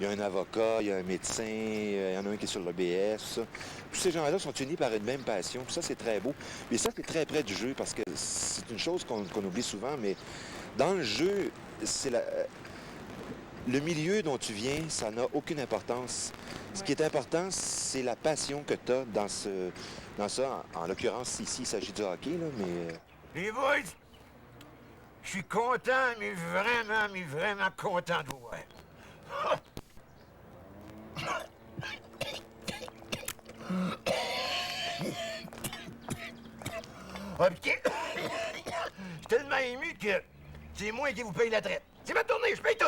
il y a un avocat, il y a un médecin, il y en a un qui est sur l'ABS. Tous ces gens-là sont unis par une même passion. Puis ça, c'est très beau. Et ça, c'est très près du jeu parce que c'est une chose qu'on oublie souvent, mais dans le jeu, le milieu dont tu viens, ça n'a aucune importance. Ce qui est important, c'est la passion que tu as dans ça. En l'occurrence, ici, il s'agit du hockey, là, mais... Les boys, je suis content, mais vraiment content de vous voir. Ah, putain! Je suis tellement ému que c'est moi qui vous paye la traite. C'est ma tournée, je paye tout!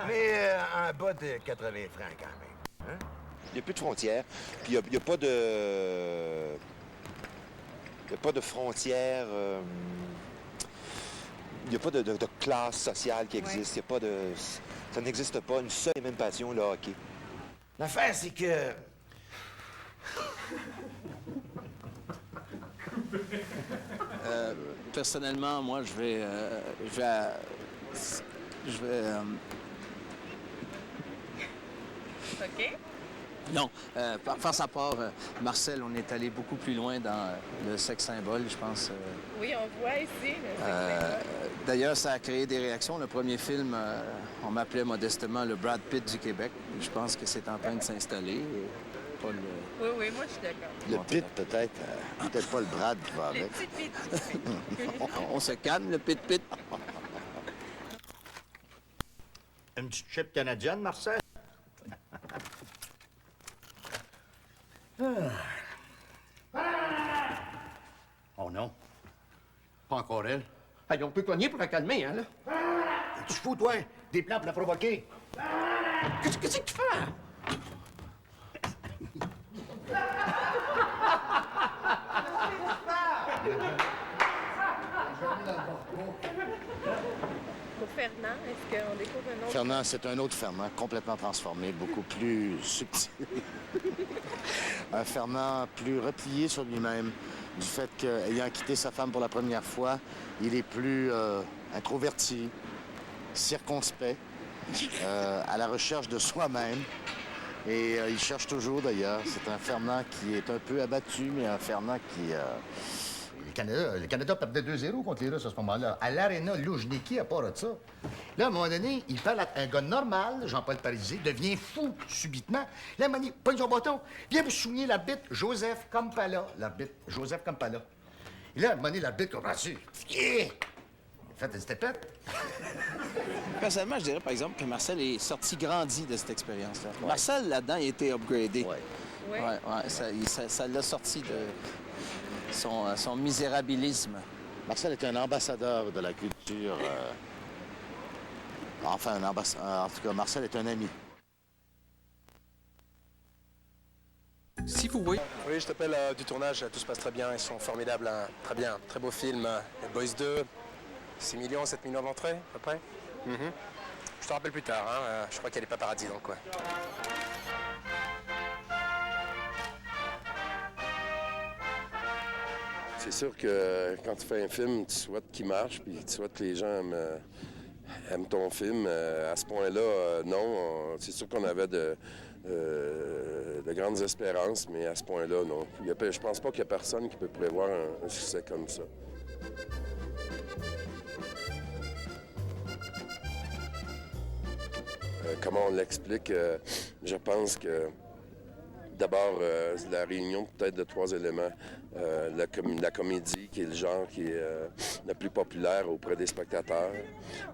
Mais en bas de 80 francs quand même. Hein? Il n'y a plus de frontières. Puis il n'y a pas de... Il n'y a pas de frontières. Il n'y a pas de classe sociale qui existe. Il y a pas de... Ça n'existe pas. Une seule et même passion, le hockey. L'affaire, c'est que... Personnellement, moi, je vais OK. Non, face à part, Marcel, on est allé beaucoup plus loin dans le sexe symbole, je pense. Oui, on voit ici le sexe symbole. D'ailleurs, ça a créé des réactions. Le premier film, on m'appelait modestement le Brad Pitt du Québec. Je pense que c'est en train de s'installer. Oui, moi, je suis d'accord. Le pit, peut-être. Peut-être pas le Brad qui va Les avec. petites pites. On se calme, le pit-pit. Une petite chip canadienne, Marcel? Oh non. Pas encore elle. Hey, on peut cogner pour la calmer, hein, là? Tu fous, toi? Des plans pour la provoquer? Qu'est-ce que tu fais? Pour Fernand, est-ce qu'on découvre un autre? Fernand, c'est un autre Fernand, complètement transformé, beaucoup plus subtil. Un Fernand plus replié sur lui-même, du fait qu'ayant quitté sa femme pour la première fois, il est plus introverti, circonspect, à la recherche de soi-même. Et il cherche toujours, d'ailleurs. C'est un Fernand qui est un peu abattu, mais un Fernand qui... Le Canada perdait 2-0 contre les Russes à ce moment-là. À l'Arena Loujniki, à part de ça. Là, à un moment donné, il parle à un gars normal, Jean-Paul Parisé, devient fou subitement. Là, à un moment donné, pogne son bâton, vient vous souligner l'arbitre Joseph Kampala. L'arbitre Joseph Kampala. Et là, à un moment donné, l'arbitre comprend-tu? Faites une stepette. Personnellement, je dirais, par exemple, que Marcel est sorti grandi de cette expérience-là. Ouais. Marcel, là-dedans, il a été upgradé. Oui. Ça l'a sorti de son misérabilisme. Marcel est un ambassadeur de la culture. Enfin, un ambassadeur. En tout cas, Marcel est un ami. Si vous voyez... Oui, je t'appelle du tournage, tout se passe très bien, ils sont formidables, hein. Très bien, très beau film. Les Boys 2, 6 millions, 7 millions d'entrées, à peu près. Je te rappelle plus tard, hein. Je crois qu'il y a des paparazzis dans le coin. C'est sûr que quand tu fais un film, tu souhaites qu'il marche, puis tu souhaites que les gens aiment ton film. À ce point-là, non. C'est sûr qu'on avait de grandes espérances, mais à ce point-là, non. Je pense pas qu'il y a personne qui peut prévoir un succès comme ça. Comment on l'explique? Je pense que d'abord, la réunion peut-être de 3 éléments. La comédie, qui est le genre qui est le plus populaire auprès des spectateurs.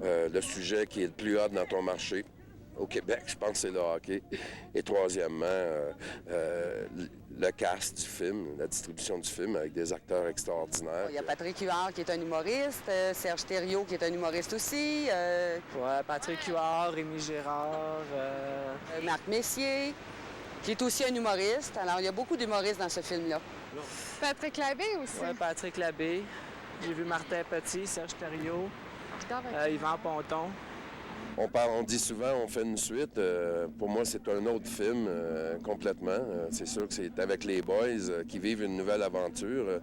Le sujet qui est le plus hot dans ton marché. Au Québec, je pense que c'est le hockey. Et troisièmement, le cast du film, la distribution du film avec des acteurs extraordinaires. Il y a Patrick Huard qui est un humoriste, Serge Thériault qui est un humoriste aussi. Ouais, Patrick Huard, Rémi Gérard. Marc Messier, qui est aussi un humoriste. Alors, il y a beaucoup d'humoristes dans ce film-là. Patrick Labbé aussi. Ouais, Patrick Labbé. J'ai vu Martin Petit, Serge Thériault, Yvan Ponton. On dit souvent, on fait une suite. Pour moi, c'est un autre film complètement. C'est sûr que c'est avec les boys qui vivent une nouvelle aventure.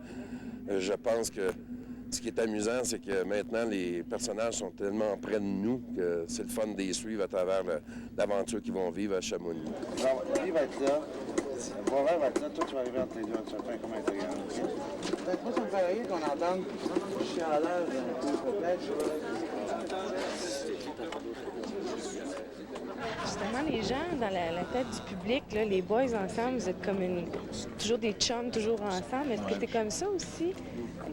Je pense que Ce qui est amusant, c'est que maintenant, les personnages sont tellement près de nous que c'est le fun de les suivre à travers l'aventure qu'ils vont vivre à Chamonix. Alors, lui va être là. Boisvert va être là. Toi, tu vas arriver entre les deux. Tu vas faire comme intégrant. Moi, ça me fait rire qu'on entende chialage un peu, peut-être. Justement, les gens, dans la tête du public, là, les boys ensemble, vous êtes comme toujours des chums, toujours ensemble. Est-ce que c'est comme ça aussi?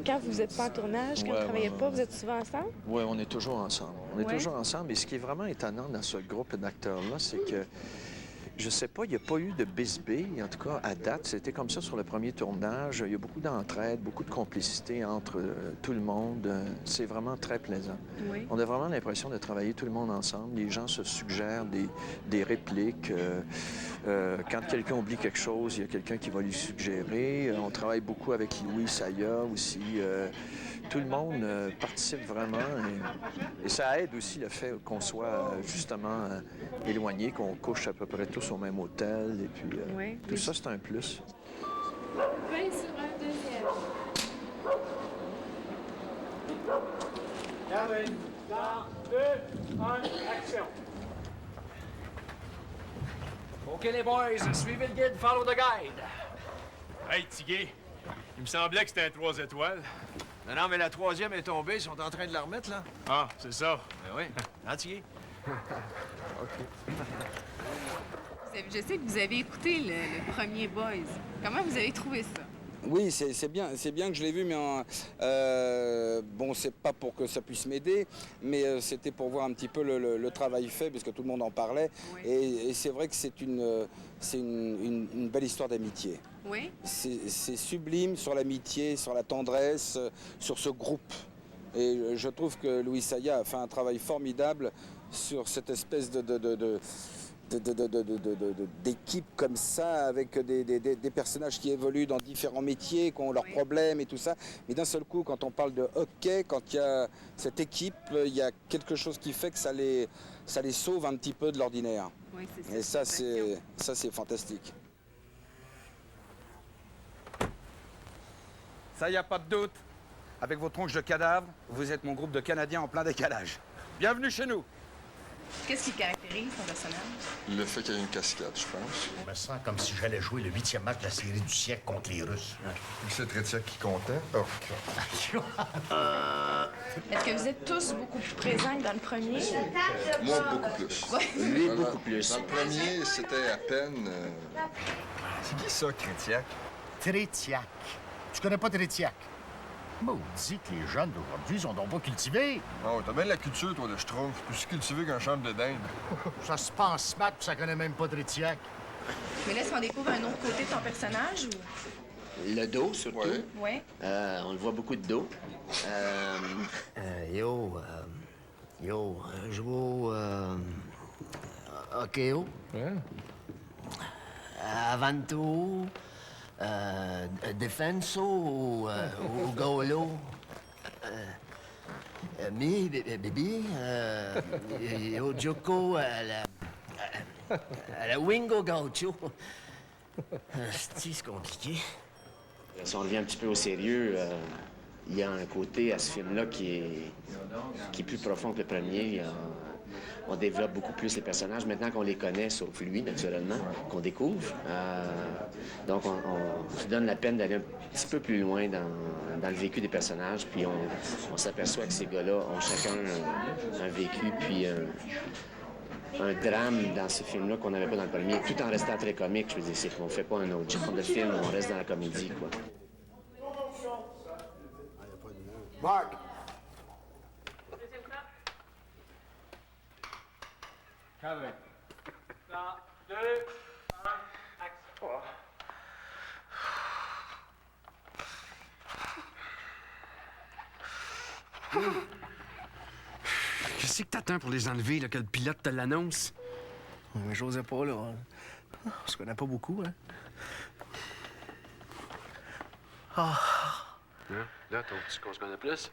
Quand vous n'êtes pas en tournage, quand vous ne travaillez pas, vous êtes souvent ensemble? Oui, on est toujours ensemble. On est toujours ensemble. Et ce qui est vraiment étonnant dans ce groupe d'acteurs-là, c'est que, je sais pas, il n'y a pas eu de bisbille, en tout cas, à date. C'était comme ça sur le premier tournage. Il y a beaucoup d'entraide, beaucoup de complicité entre tout le monde. C'est vraiment très plaisant. Oui. On a vraiment l'impression de travailler tout le monde ensemble. Les gens se suggèrent des répliques. Quand quelqu'un oublie quelque chose, il y a quelqu'un qui va lui suggérer. On travaille beaucoup avec Louis Saya aussi. Tout le monde participe vraiment et ça aide aussi le fait qu'on soit justement éloignés, qu'on couche à peu près tous au même hôtel et puis tout ça, c'est un plus. 20 sur un deuxième. Gardez. 3, 2, 1, action. OK, les boys, suivez le guide, follow the guide. Hey, Tigué, il me semblait que c'était un 3 étoiles. Non, mais la 3e est tombée. Ils sont en train de la remettre, là. Ah, c'est ça. Ben oui. Hein, Tigué? OK. Je sais que vous avez écouté le premier Boys. Comment vous avez trouvé ça? Oui, c'est bien que je l'ai vu, mais bon, c'est pas pour que ça puisse m'aider, mais c'était pour voir un petit peu le travail fait, parce que tout le monde en parlait. Oui. Et c'est vrai que c'est une belle histoire d'amitié. Oui. C'est sublime sur l'amitié, sur la tendresse, sur ce groupe. Et je trouve que Louis Saya a fait un travail formidable sur cette espèce d'équipe comme ça, avec des personnages qui évoluent dans différents métiers, qui ont leurs problèmes et tout ça. Mais d'un seul coup, quand on parle de hockey, quand il y a cette équipe, il y a quelque chose qui fait que ça les sauve un petit peu de l'ordinaire. Oui, c'est ça. Et ça, c'est fantastique. Ça, y a pas de doute. Avec vos tronches de cadavres, vous êtes mon groupe de Canadiens en plein décalage. Bienvenue chez nous. Qu'est-ce qui caractérise ton personnage? Le fait qu'il y ait une cascade, je pense. Je me sens comme si j'allais jouer le 8e match de la série du siècle contre les Russes. C'est Trétiak qui comptait. Oh. Est-ce que vous êtes tous beaucoup plus présents que dans le premier? Moi, beaucoup plus. Lui, beaucoup plus. Dans le premier, c'était à peine... C'est qui ça, Trétiak? Trétiak. Tu connais pas Trétiak? Maudit que les jeunes d'aujourd'hui sont donc pas cultivés. Oh, t'as bien de la culture, toi, je trouve. Plus cultivé qu'un chambre de dinde. Ça se pense smart, puis ça connaît même pas Trétiak. Mais là, est-ce qu'on découvre un autre côté de ton personnage ou? Le dos, surtout. Oui. On le voit beaucoup de dos. Je joue au hockey. Avanto. Defenso ou Golo. Baby. Ojoko à la Wingo Gaucho. C'est compliqué. Si on revient un petit peu au sérieux, il y a un côté à ce film-là qui est plus profond que le premier. On développe beaucoup plus les personnages maintenant qu'on les connaît, sauf lui, naturellement, qu'on découvre. Donc, on se donne la peine d'aller un petit peu plus loin dans le vécu des personnages, puis on s'aperçoit que ces gars-là ont chacun un vécu, puis un drame dans ce film-là qu'on n'avait pas dans le premier, tout en restant très comique. Je veux dire, c'est qu'on fait pas un autre genre de film, on reste dans la comédie, quoi. Marc! Cadré. 3, 2, 1, action. Qu'est-ce que t'attends pour les enlever, là, que le pilote te l'annonce? Mais j'osais pas, là. On se connaît pas beaucoup, hein? Hein? Là, trouves-tu qu'on se connaît plus?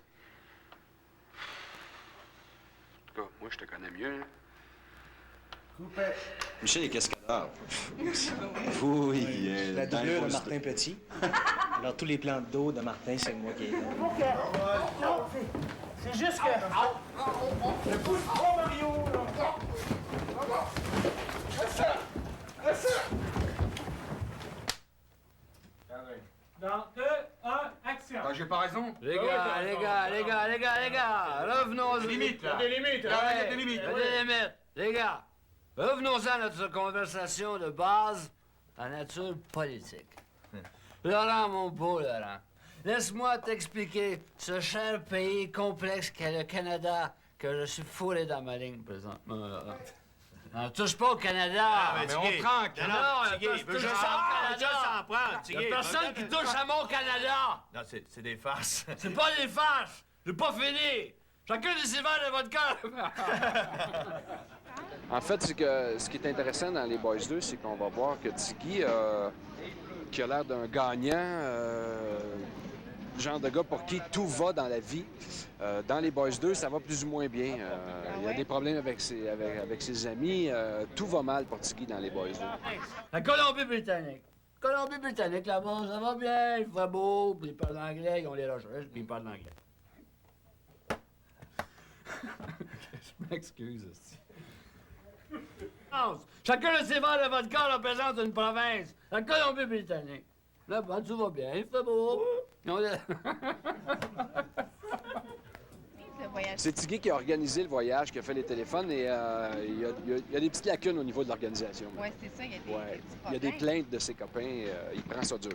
En tout cas, moi, je te connais mieux, hein? Michel est cascadeur. Oui, la doublure de Martin Petit. Alors, tous les plans d'eau de Martin, c'est moi qui ai fait. C'est juste que... Le coup de trop, Mario! Dans 2, 1, action! J'ai pas raison. Les gars, revenons... Des limites, là. Il y a des limites, là. ouais. Il y a des limites, Il y a oui. des limites. Les gars, revenons-en à notre conversation de base en nature politique. Laurent, mon beau Laurent, laisse-moi t'expliquer ce cher pays complexe qu'est le Canada que je suis fourré dans ma ligne présentement, Laurent. Non, touche pas au Canada! mais on tranque! Non, Tigui, touche je pas s'en au prends, Canada! je s'en prends, Il Tigui. y a personne qui touche à mon Canada! Non, c'est des farces. C'est pas des farces! J'ai pas fini! Chacun des sévères de votre cœur! En fait, c'est que ce qui est intéressant dans les Boys 2, c'est qu'on va voir que Tigui, qui a l'air d'un gagnant, le genre de gars pour qui tout va dans la vie. Dans les Boys 2, ça va plus ou moins bien. Il y a des problèmes avec ses amis. Tout va mal pour Tigui dans les Boys 2. La Colombie-Britannique. Colombie-Britannique, là-bas, ça va bien, il fait beau, puis ils parlent anglais, ils ont les recherches, puis ils parlent anglais. Je m'excuse aussi. Chacun de ces verres de vodka représente une province. La Colombie-Britannique. Là-bas, tout va bien, il fait beau. C'est Tigui qui a organisé le voyage, qui a fait les téléphones, et il y a des petites lacunes au niveau de l'organisation. Oui, c'est ça, il y a des, Ouais. petits Il y a des problèmes. plaintes de ses copains, il prend ça dur.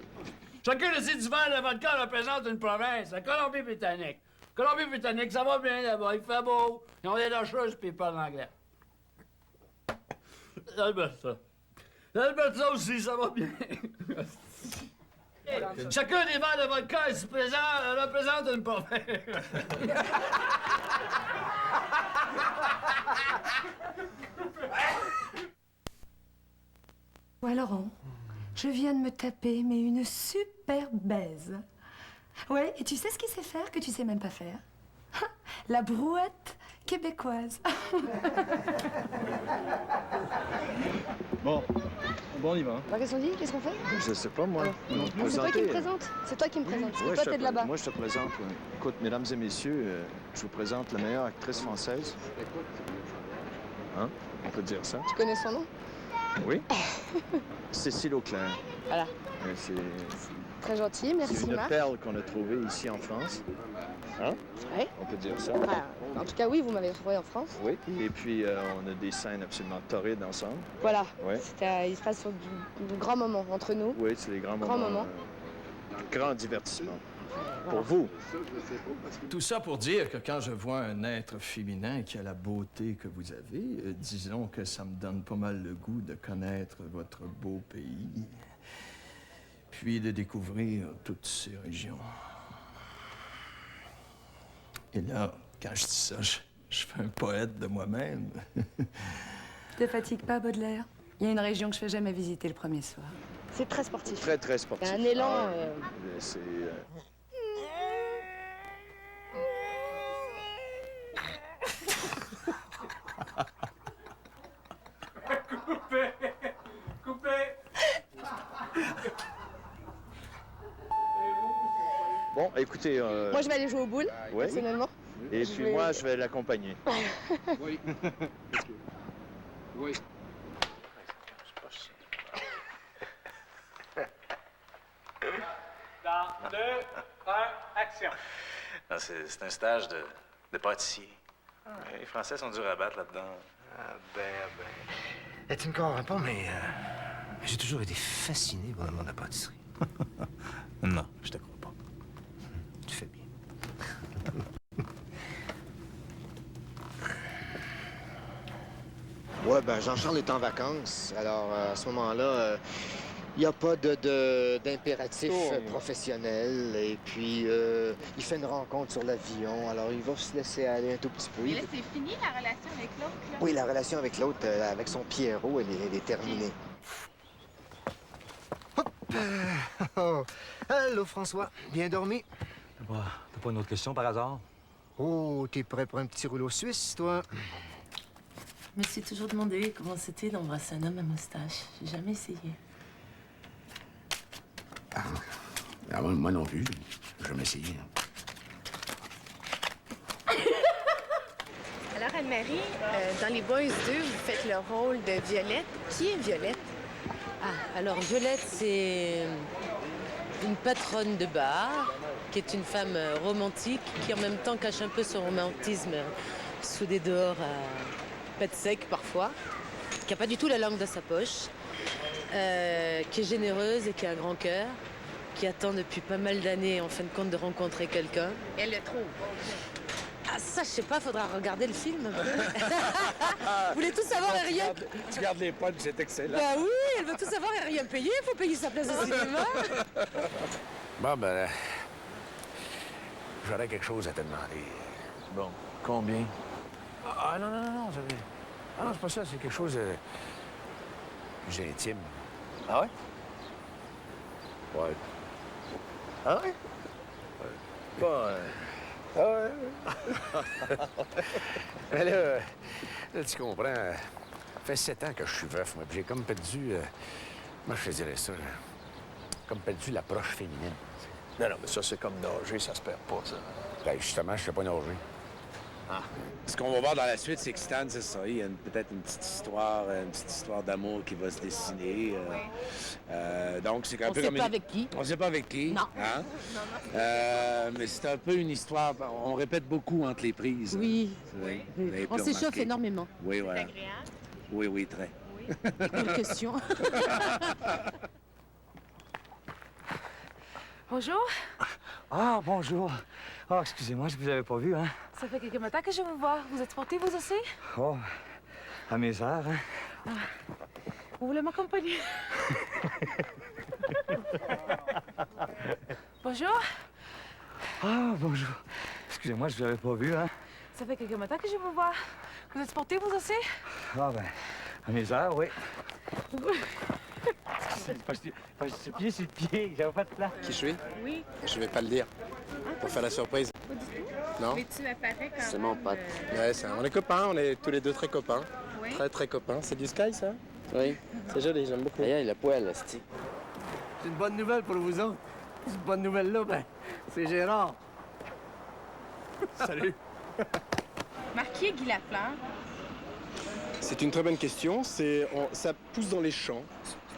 Chacun de ces verres de vodka représente une province. La Colombie-Britannique. Colombie-Britannique, ça va bien là-bas, il fait beau. Ils ont des rocheuses, puis ils parlent anglais. L'Alberta. L'Alberta aussi, ça va bien. Chacun des verres de vodka ici présent représente une province. Ouais, Laurent, je viens de me taper, mais une super baise. Ouais, et tu sais ce qu'il sait faire que tu sais même pas faire? La brouette québécoise. Bon, on y va. Bah, qu'est-ce qu'on dit? Qu'est-ce qu'on fait? Je sais pas, moi. Non, c'est toi qui me présente. C'est toi qui me présente. Parce que toi, t'es de là-bas. Moi, je te présente. Écoute, mesdames et messieurs, je vous présente la meilleure actrice française. Hein? On peut dire ça? Tu connais son nom? Oui. Cécile Auclair. Voilà. C'est Très gentil, merci une Marc. perle qu'on a trouvée ici en France. Hein? Oui. On peut dire ça? En tout cas, oui, vous m'avez trouvé en France. Oui. Et puis, on a des scènes absolument torrides ensemble. Voilà. Ouais. Il se passe sur du grand moment entre nous. Oui, c'est les grands Grand moments. Grand divertissement. Pour vous. Tout ça pour dire que quand je vois un être féminin qui a la beauté que vous avez, disons que ça me donne pas mal le goût de connaître votre beau pays, puis de découvrir toutes ces régions. Et là, quand je dis ça, je fais un poète de moi-même. Te fatigue pas, Baudelaire? Il y a une région que je fais jamais visiter le premier soir. C'est très sportif. Très, très sportif. Il y a un élan. C'est... Coupé! Bon, écoutez... Moi, je vais aller jouer aux boules, ouais. personnellement. Et puis moi, je vais l'accompagner. Oui. Oui. Dans 2, 1, action! Ah, c'est un stage de pâtissier. Les Français sont durs à battre là-dedans. Ah ben. Et tu me comprends pas, mais j'ai toujours été fasciné par le monde de la pâtisserie. Non, je te crois pas. Tu fais bien. Ouais, ben Jean-Charles est en vacances. Alors, à ce moment-là, il n'y a pas d'impératif professionnel. Et puis, il fait une rencontre sur l'avion. Alors, il va se laisser aller un tout petit peu. Et là, c'est fini la relation avec l'autre, là? Oui, la relation avec l'autre, avec son Pierrot, elle est terminée. Oh. Allô, François. Bien dormi? T'as pas une autre question par hasard? Oh, t'es prêt pour un petit rouleau suisse, toi? Je me suis toujours demandé comment c'était d'embrasser un homme à moustache. J'ai jamais essayé. Ah, moi non plus. Je vais m'essayer. Alors, Anne-Marie, dans Les Boys 2, vous faites le rôle de Violette. Qui est Violette? Ah, alors Violette, c'est une patronne de bar, qui est une femme romantique, qui en même temps cache un peu son romantisme sous des dehors à pète sec parfois, qui n'a pas du tout la langue dans sa poche, qui est généreuse et qui a un grand cœur, qui attend depuis pas mal d'années, en fin de compte, de rencontrer quelqu'un. Elle le trouve. Ah, ça, je sais pas, faudra regarder le film. Vous voulez tout savoir et rien... Tu gardes les potes, c'est excellent. Bah oui, elle veut tout savoir et rien payer, il faut payer sa place au cinéma. Bon, ben... J'aurais quelque chose à te demander. Bon, combien? Ah, non. Ah non, c'est pas ça, c'est quelque chose de... plus intime. Ah ouais? Ouais. Ah ouais? Bon, Ah ouais? Mais là, tu comprends, ça fait 7 ans que je suis veuf, moi, puis j'ai comme perdu... moi, je te dirais ça, comme perdu l'approche féminine. non, mais ça, c'est comme nager, ça se perd pas, ça. Ben, justement, je sais pas nager. Ah. Ce qu'on va voir dans la suite, c'est que Stan, c'est ça. Il y a peut-être une petite histoire d'amour qui va se dessiner. Donc, c'est un peu comme... On sait pas avec qui. On sait pas avec qui. Non. Hein? Mais c'est un peu une histoire... On répète beaucoup entre les prises. Oui. Oui. On s'échauffe énormément. Oui, voilà. Oui, très. Quelle question. Bonjour. Ah, bonjour. Oh, excusez-moi, je vous avais pas vu, hein. Ça fait quelques matins que je vous vois. Vous êtes sportif, vous aussi? Oh, à mes heures, hein. Ah. Vous voulez m'accompagner? Bonjour. Ah, bonjour. Excusez-moi, je vous avais pas vu, hein. Ça fait quelques matins que je vous vois. Vous êtes sportif, vous aussi? Ah, ben, à mes heures, oui. C'est pied sur le pied, j'avais pas de place. Qui je suis? Oui. Je vais pas le dire. Pour faire la surprise. Pas du tout. Non? Mais tu apparais quand C'est même, mon pote. Ouais, on est copains, on est tous les deux très copains. Oui. Très copains. C'est du Sky, ça? Oui. C'est joli, j'aime beaucoup. Regarde, il a poil, là, c'est. C'est une bonne nouvelle pour vous autres. Cette bonne nouvelle-là, ben, c'est Gérard. Salut. Marquis Guy Lafleur. C'est une très bonne question. Ça pousse dans les champs.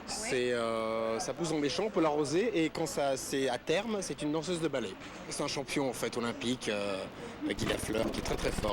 Ça pousse dans les champs, on peut l'arroser et quand c'est à terme, c'est une danseuse de ballet. C'est un champion en fait olympique, Guy Lafleur, qui est très fort.